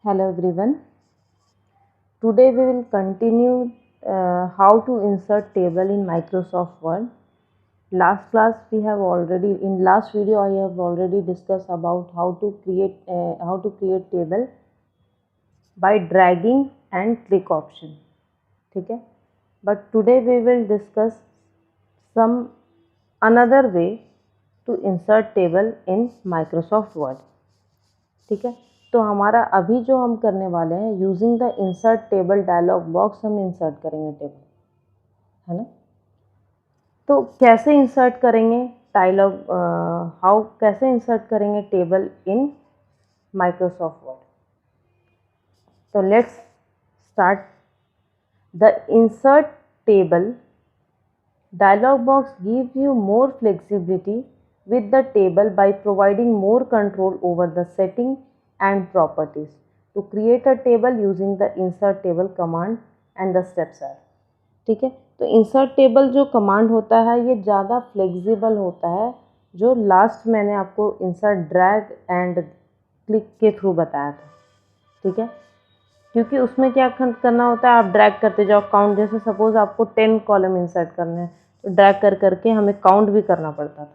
Hello everyone. Today we will continue how to insert table in Microsoft Word. Last class we have already in last video I have already discussed about how to create table by dragging and click option. ठीक है? But today we will discuss some another way to insert table in Microsoft Word. ठीक है, तो हमारा अभी जो हम करने वाले हैं using the insert table dialog box हम इंसर्ट करेंगे टेबल, है ना। तो कैसे इंसर्ट करेंगे कैसे इंसर्ट करेंगे टेबल इन माइक्रोसॉफ्ट वर्ड। तो let's start. The insert table dialog box gives you more flexibility with the table by providing more control over the setting and properties. To create a table using the insert table command and the steps are, ठीक है। तो insert table जो command होता है ये ज़्यादा flexible होता है, जो लास्ट मैंने आपको insert drag and click के थ्रू बताया था, ठीक है। क्योंकि उसमें क्या करना होता है, आप ड्रैग करते जाओ काउंट, जैसे सपोज आपको 10 कॉलम इंसर्ट करने हैं तो ड्रैग कर करके हमें काउंट भी करना पड़ता था,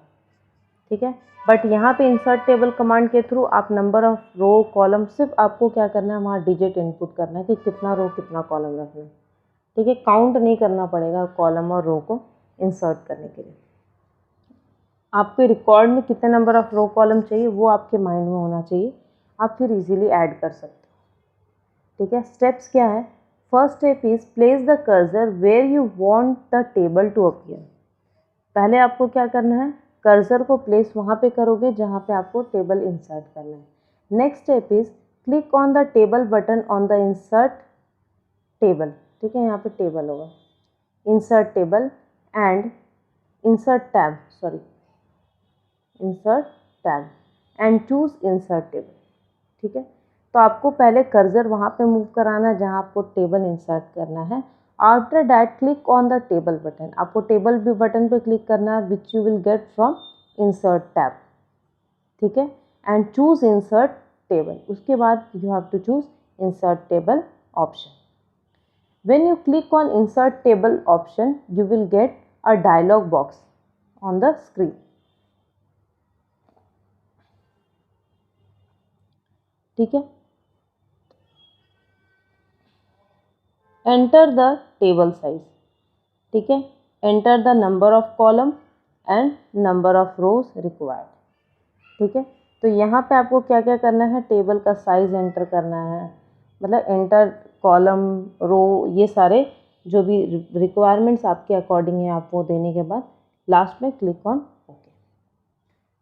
ठीक है। बट यहाँ पे इंसर्ट टेबल कमांड के थ्रू आप नंबर ऑफ रो कॉलम, सिर्फ आपको क्या करना है वहाँ डिजिट इनपुट करना है कि कितना रो कितना कॉलम रखना है, ठीक है। काउंट नहीं करना पड़ेगा कॉलम और रो को इंसर्ट करने के लिए। आपके रिकॉर्ड में कितने नंबर ऑफ रो कॉलम चाहिए वो आपके माइंड में होना चाहिए, आप फिर इजीली ऐड कर सकते हो, ठीक है। स्टेप्स क्या है? First step is place the cursor where you want the table to appear. पहले आपको क्या करना है, कर्सर को प्लेस वहाँ पे करोगे जहाँ पे आपको टेबल इंसर्ट करना है। Next step is click on the table button on the insert table, ठीक है। यहाँ पे टेबल होगा, insert table and insert tab and choose insert table, ठीक है। तो आपको पहले कर्सर वहाँ पे मूव कराना है जहाँ आपको टेबल इंसर्ट करना है। After that click on the table button, आपको टेबल भी बटन पे क्लिक करना है which you will get from insert tab, ठीक है। एंड चूज इंसर्ट टेबल, उसके बाद you have to choose insert table option. When you click on insert table option you will get a dialog box on the screen, ठीक है। Enter the table size, ठीक है। Enter the number of column and number of rose required, ठीक है। तो यहाँ पे आपको क्या क्या करना है, टेबल का साइज एंटर करना है, मतलब एंटर कॉलम रो, ये सारे जो भी रिक्वायरमेंट्स आपके अकॉर्डिंग है आप वो देने के बाद लास्ट में क्लिक ऑन ओके।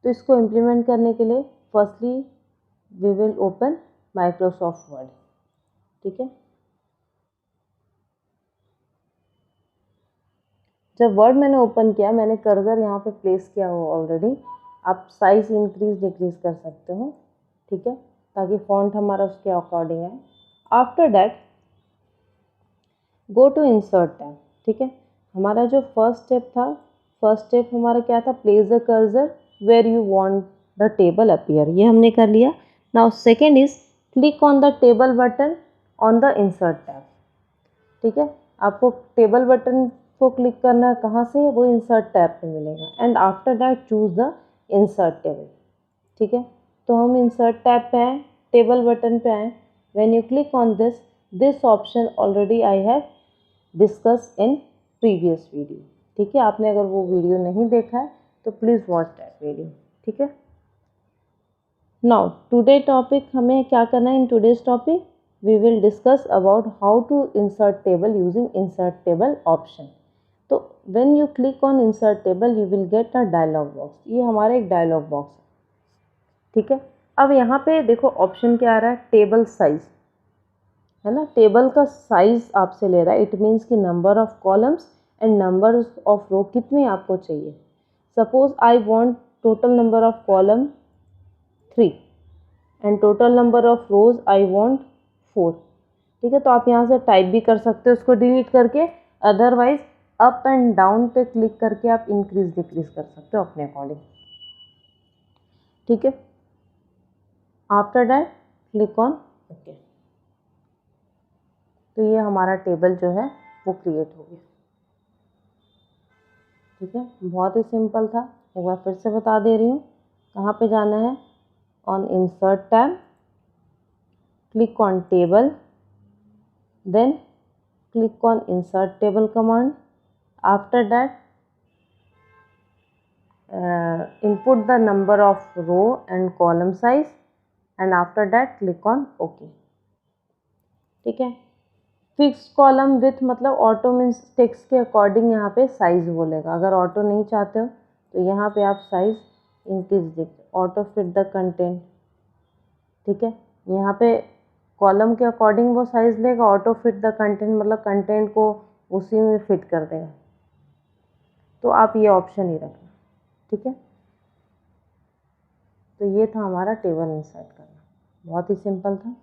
तो इसको इम्प्लीमेंट करने के लिए firstly we will open Microsoft Word, ठीक है। जब वर्ड मैंने ओपन किया, मैंने कर्सर यहाँ पे प्लेस किया हो ऑलरेडी, आप साइज इंक्रीज डिक्रीज कर सकते हो, ठीक है, ताकि फॉन्ट हमारा उसके अकॉर्डिंग है। After that go to insert tab, ठीक है। हमारा जो फर्स्ट स्टेप हमारा क्या था, place the cursor where you want the table appear, ये हमने कर लिया। Now second is click on the table button on the insert tab, ठीक है। आपको टेबल बटन को क्लिक करना है, कहाँ से, वो इंसर्ट टैब पे मिलेगा। And after that choose the insert table, ठीक है। तो हम इंसर्ट टैब पे आए, टेबल बटन पे आए। When you click on this option already I have discuss in previous video, ठीक है। आपने अगर वो वीडियो नहीं देखा है तो प्लीज़ वॉच दैट वीडियो, ठीक है। नाउ टुडे टॉपिक हमें क्या करना है, in today's topic we will discuss about how to insert table using insert table option. तो when you click on insert table you will get a dialog box, ये हमारा एक डायलॉग बॉक्स है, ठीक है। अब यहाँ पे देखो ऑप्शन क्या आ रहा है, टेबल साइज, है ना। टेबल का साइज आपसे ले रहा है, इट मीन्स कि number of columns and number of row कितनी आपको चाहिए। Suppose I want total number of column 3 and total number of rows I want 4, ठीक है। तो आप यहाँ से टाइप भी कर सकते हो उसको डिलीट करके, अदरवाइज अप एंड डाउन पे क्लिक करके आप इंक्रीज डिक्रीज कर सकते हो अपने अकॉर्डिंग, ठीक है। After that click on okay. तो ये हमारा टेबल जो है वो क्रिएट हो गया। ठीक है, बहुत ही सिंपल था। एक बार फिर से बता दे रही हूँ। कहाँ पे जाना है? On insert tab, click on table, then click on insert table command. After that input the number of row and column size and after that click on OK। ठीक है, फिक्स कॉलम विथ मतलब auto means text के according यहाँ पे size बोलेगा। अगर auto नहीं चाहते हो तो यहाँ पे आप साइज इंक्रीज देखिए, ऑटो फिट द कंटेंट। ठीक है, यहाँ पे कॉलम के अकॉर्डिंग वो साइज लेगा, ऑटो फिट द कंटेंट मतलब कंटेंट को उसी में फिट कर देगा। तो आप ये ऑप्शन ही रखना। ठीक है, तो ये था हमारा टेबल इंसर्ट करना, बहुत ही सिंपल था।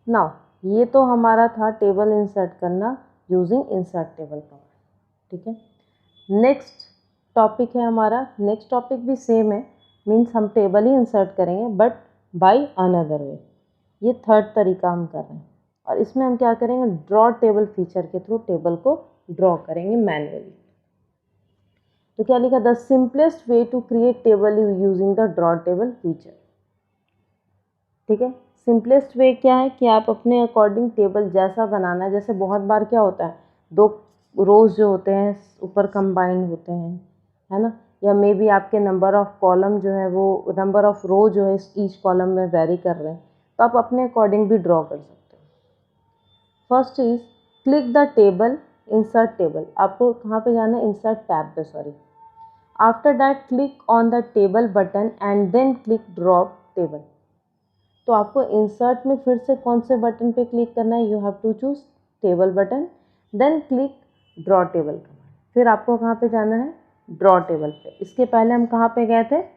नाउ ये तो हमारा था टेबल इंसर्ट करना यूजिंग इंसर्ट टेबल कमांड। ठीक है, नेक्स्ट टॉपिक है हमारा, नेक्स्ट टॉपिक भी सेम है, मीन्स हम टेबल ही इंसर्ट करेंगे बट बाय अनदर वे। ये थर्ड तरीका हम कर रहे हैं और इसमें हम क्या करेंगे? ड्रॉ टेबल फीचर के थ्रू टेबल को ड्रॉ करेंगे मैन्युअली। तो क्या लिखा? The simplest way to create table using the draw table feature. ठीक है, सिंपलेस्ट वे क्या है कि आप अपने अकॉर्डिंग टेबल जैसा बनाना है। जैसे बहुत बार क्या होता है, दो रोज जो होते हैं ऊपर कंबाइंड होते हैं, है ना, या मे बी आपके नंबर ऑफ कॉलम जो है वो नंबर ऑफ रो जो है ईच कॉलम में वेरी कर रहे हैं, तो आप अपने अकॉर्डिंग भी ड्रॉ कर सकते हो। First is click the table, insert table. आपको कहाँ पे जाना है? इंसर्ट टैब पे, sorry. After that click on the table button and then click draw table. तो आपको इंसर्ट में फिर से कौन से बटन पे क्लिक करना है? You have to choose table button, then click draw table command. फिर आपको कहाँ पे जाना है? ड्रॉ टेबल पे। इसके पहले हम कहाँ पे गए थे?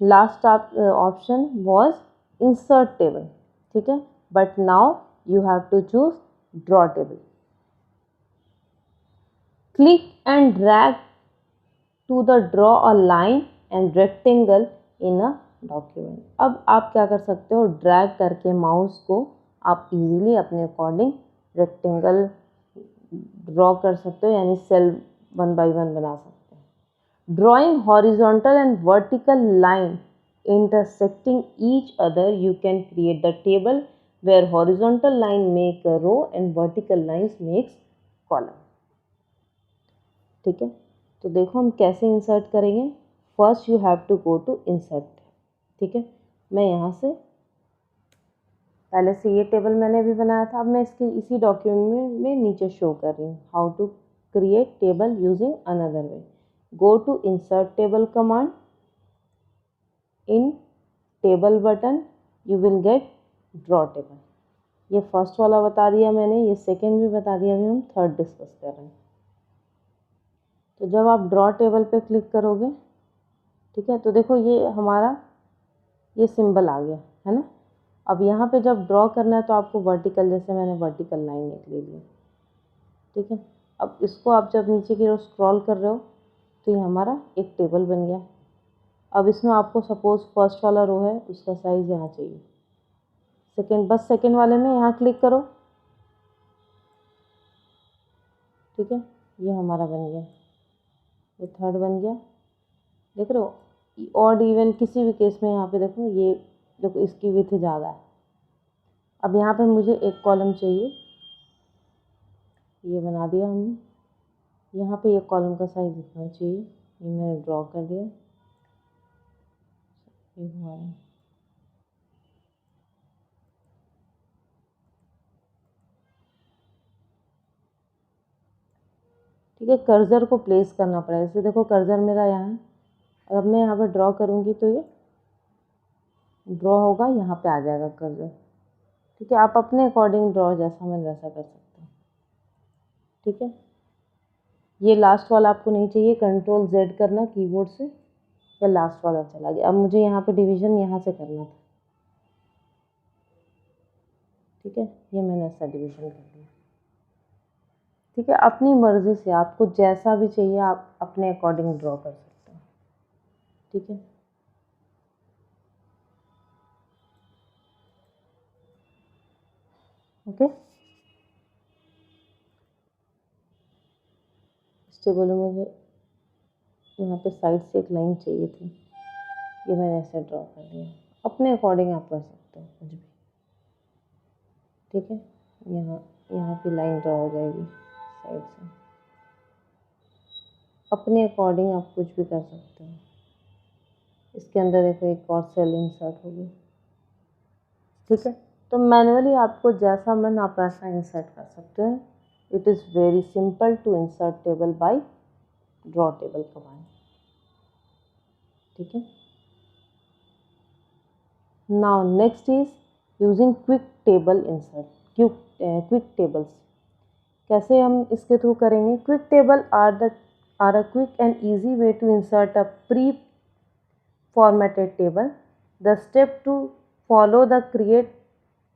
Last option was insert table. ठीक है, but now you have to choose draw table. Click and drag to the draw a line and rectangle in a document. अब आप क्या कर सकते हो? ड्रैग करके माउस को आप इजीली अपने अकॉर्डिंग रेक्टेंगल ड्रॉ कर सकते हो, यानी सेल 1 by 1 बना सकते हैं। Drawing horizontal and vertical line intersecting each other, you can create the table where horizontal line make a row and vertical lines makes column। ठीक है, तो देखो हम कैसे इंसर्ट करेंगे। First you have to go to insert. ठीक है, मैं यहाँ से पहले से ये टेबल मैंने भी बनाया था, अब मैं इसके इसी डॉक्यूमेंट में नीचे शो कर रही हूँ how to create table using another way. Go to insert table command, in table button you will get draw table. ये फर्स्ट वाला बता दिया मैंने, ये सेकेंड भी बता दिया, अभी हम थर्ड डिस्कस कर रहे हैं। तो जब आप ड्रॉ टेबल पे क्लिक करोगे, ठीक है, तो देखो ये हमारा ये सिंबल आ गया है ना। अब यहाँ पे जब ड्रॉ करना है तो आपको वर्टिकल, जैसे मैंने वर्टिकल लाइन एक ले ली। ठीक है, अब इसको आप जब नीचे की ओर स्क्रॉल कर रहे हो तो ये हमारा एक टेबल बन गया। अब इसमें आपको सपोज फर्स्ट वाला रो है उसका साइज़ यहाँ चाहिए, सेकेंड, बस सेकेंड वाले में यहाँ क्लिक करो। ठीक है, ये हमारा बन गया, ये थर्ड बन गया। देख रहे हो, ऑड इवन किसी भी केस में यहाँ पे देखो, ये देखो इसकी विड्थ ज़्यादा है। अब यहाँ पे मुझे एक कॉलम चाहिए, ये बना दिया हमने। यहाँ पे एक कॉलम का साइज इतना चाहिए, ये मैंने ड्रॉ कर दिया। ये हमारा ठीक है, कर्सर को प्लेस करना पड़ेगा। जैसे देखो कर्सर मेरा यहाँ है, अब मैं यहाँ पर ड्रॉ करूँगी तो ये ड्रॉ होगा, यहाँ पे आ जाएगा कर्सर। ठीक है, आप अपने अकॉर्डिंग ड्रॉ जैसा मन वैसा कर सकते हैं। ठीक है, ये लास्ट वाला आपको नहीं चाहिए, कंट्रोल Z करना कीबोर्ड से, या लास्ट वाला चला गया। अब मुझे यहाँ पे डिवीज़न यहाँ से करना था। ठीक है, ये मैंने ऐसा डिवीज़न कर दिया। ठीक है, अपनी मर्ज़ी से आपको जैसा भी चाहिए आप अपने अकॉर्डिंग ड्रॉ कर सकते हैं। ठीक है, ओके, इस टेबल में मुझे यहाँ पे साइड से एक लाइन चाहिए थी, ये मैंने ऐसे ड्रॉ कर दिया। अपने अकॉर्डिंग आप कर सकते हो कुछ भी, ठीक है। यहाँ की लाइन ड्रॉ हो जाएगी साइड से, अपने अकॉर्डिंग आप कुछ भी कर सकते हो। इसके अंदर देखो एक और सेल इंसर्ट होगी, ठीक है। तो मैनुअली आपको जैसा मन आप ऐसा इंसर्ट कर सकते हैं। It is very simple to insert table by draw table command, ठीक है। Now next is using quick table insert. Quick tables कैसे हम इसके थ्रू करेंगे? Quick table are a quick and easy way to insert a pre formatted table. The step to follow the create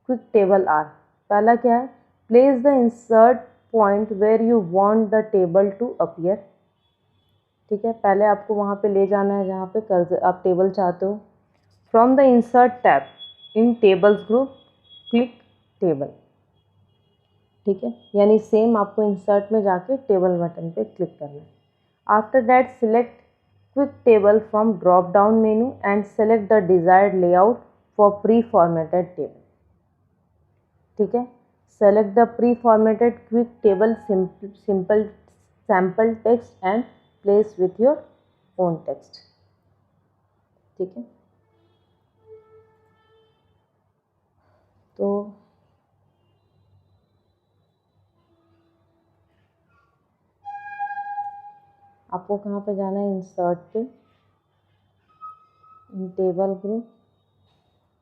quick table are, पहला क्या है? Place the insert point where you want the table to appear, ठीक है। पहले आपको वहाँ पे ले जाना है जहाँ पे आप टेबल चाहते हो। From the insert tab in tables group click table, ठीक है। यानी सेम आपको इंसर्ट में जाके टेबल बटन पे क्लिक करना है। After that select quick table from drop down menu and select the desired layout for pre formatted table, ठीक है। Select the pre formatted quick table simple sample text and place with your own text, ठीक है। तो आपको कहाँ पे जाना है? इंसर्ट पे, इन टेबल ग्रुप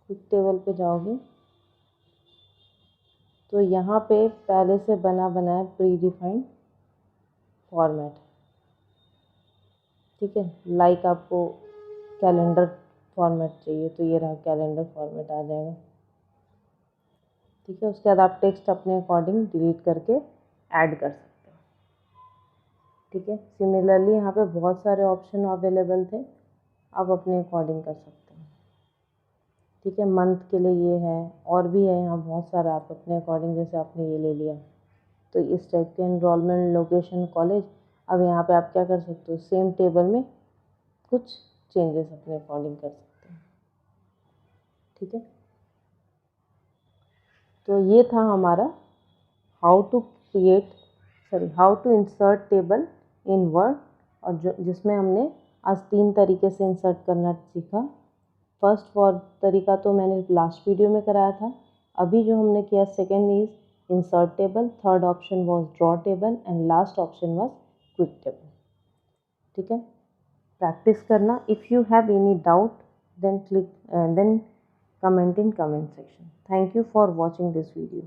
क्विक टेबल पे जाओगे तो यहाँ पे पहले से बना बनाया प्री डिफाइंड फॉर्मेट, ठीक है। लाइक आपको कैलेंडर फॉर्मेट चाहिए तो ये रहा कैलेंडर फॉर्मेट आ जाएगा, ठीक है। उसके बाद आप टेक्स्ट अपने अकॉर्डिंग डिलीट करके ऐड कर सकते हो, ठीक है। सिमिलरली यहाँ पे बहुत सारे ऑप्शन अवेलेबल थे, आप अपने अकॉर्डिंग कर सकते हो, ठीक है। मंथ के लिए ये है, और भी है यहाँ बहुत सारा, आप अपने अकॉर्डिंग, जैसे आपने ये ले लिया तो इस टाइप के एनरोलमेंट लोकेशन कॉलेज। अब यहाँ पे आप क्या कर सकते हो? सेम टेबल में कुछ चेंजेस अपने अकॉर्डिंग कर सकते हैं, ठीक है। तो ये था हमारा how to insert table in Word, और जिसमें हमने आज 3 तरीके से इंसर्ट करना सीखा। फर्स्ट तरीका तो मैंने लास्ट वीडियो में कराया था। अभी जो हमने किया second is insert table, third option was draw table and last option was quick table, ठीक है। प्रैक्टिस करना। If you have any doubt then comment in comment section. Thank you for watching this video.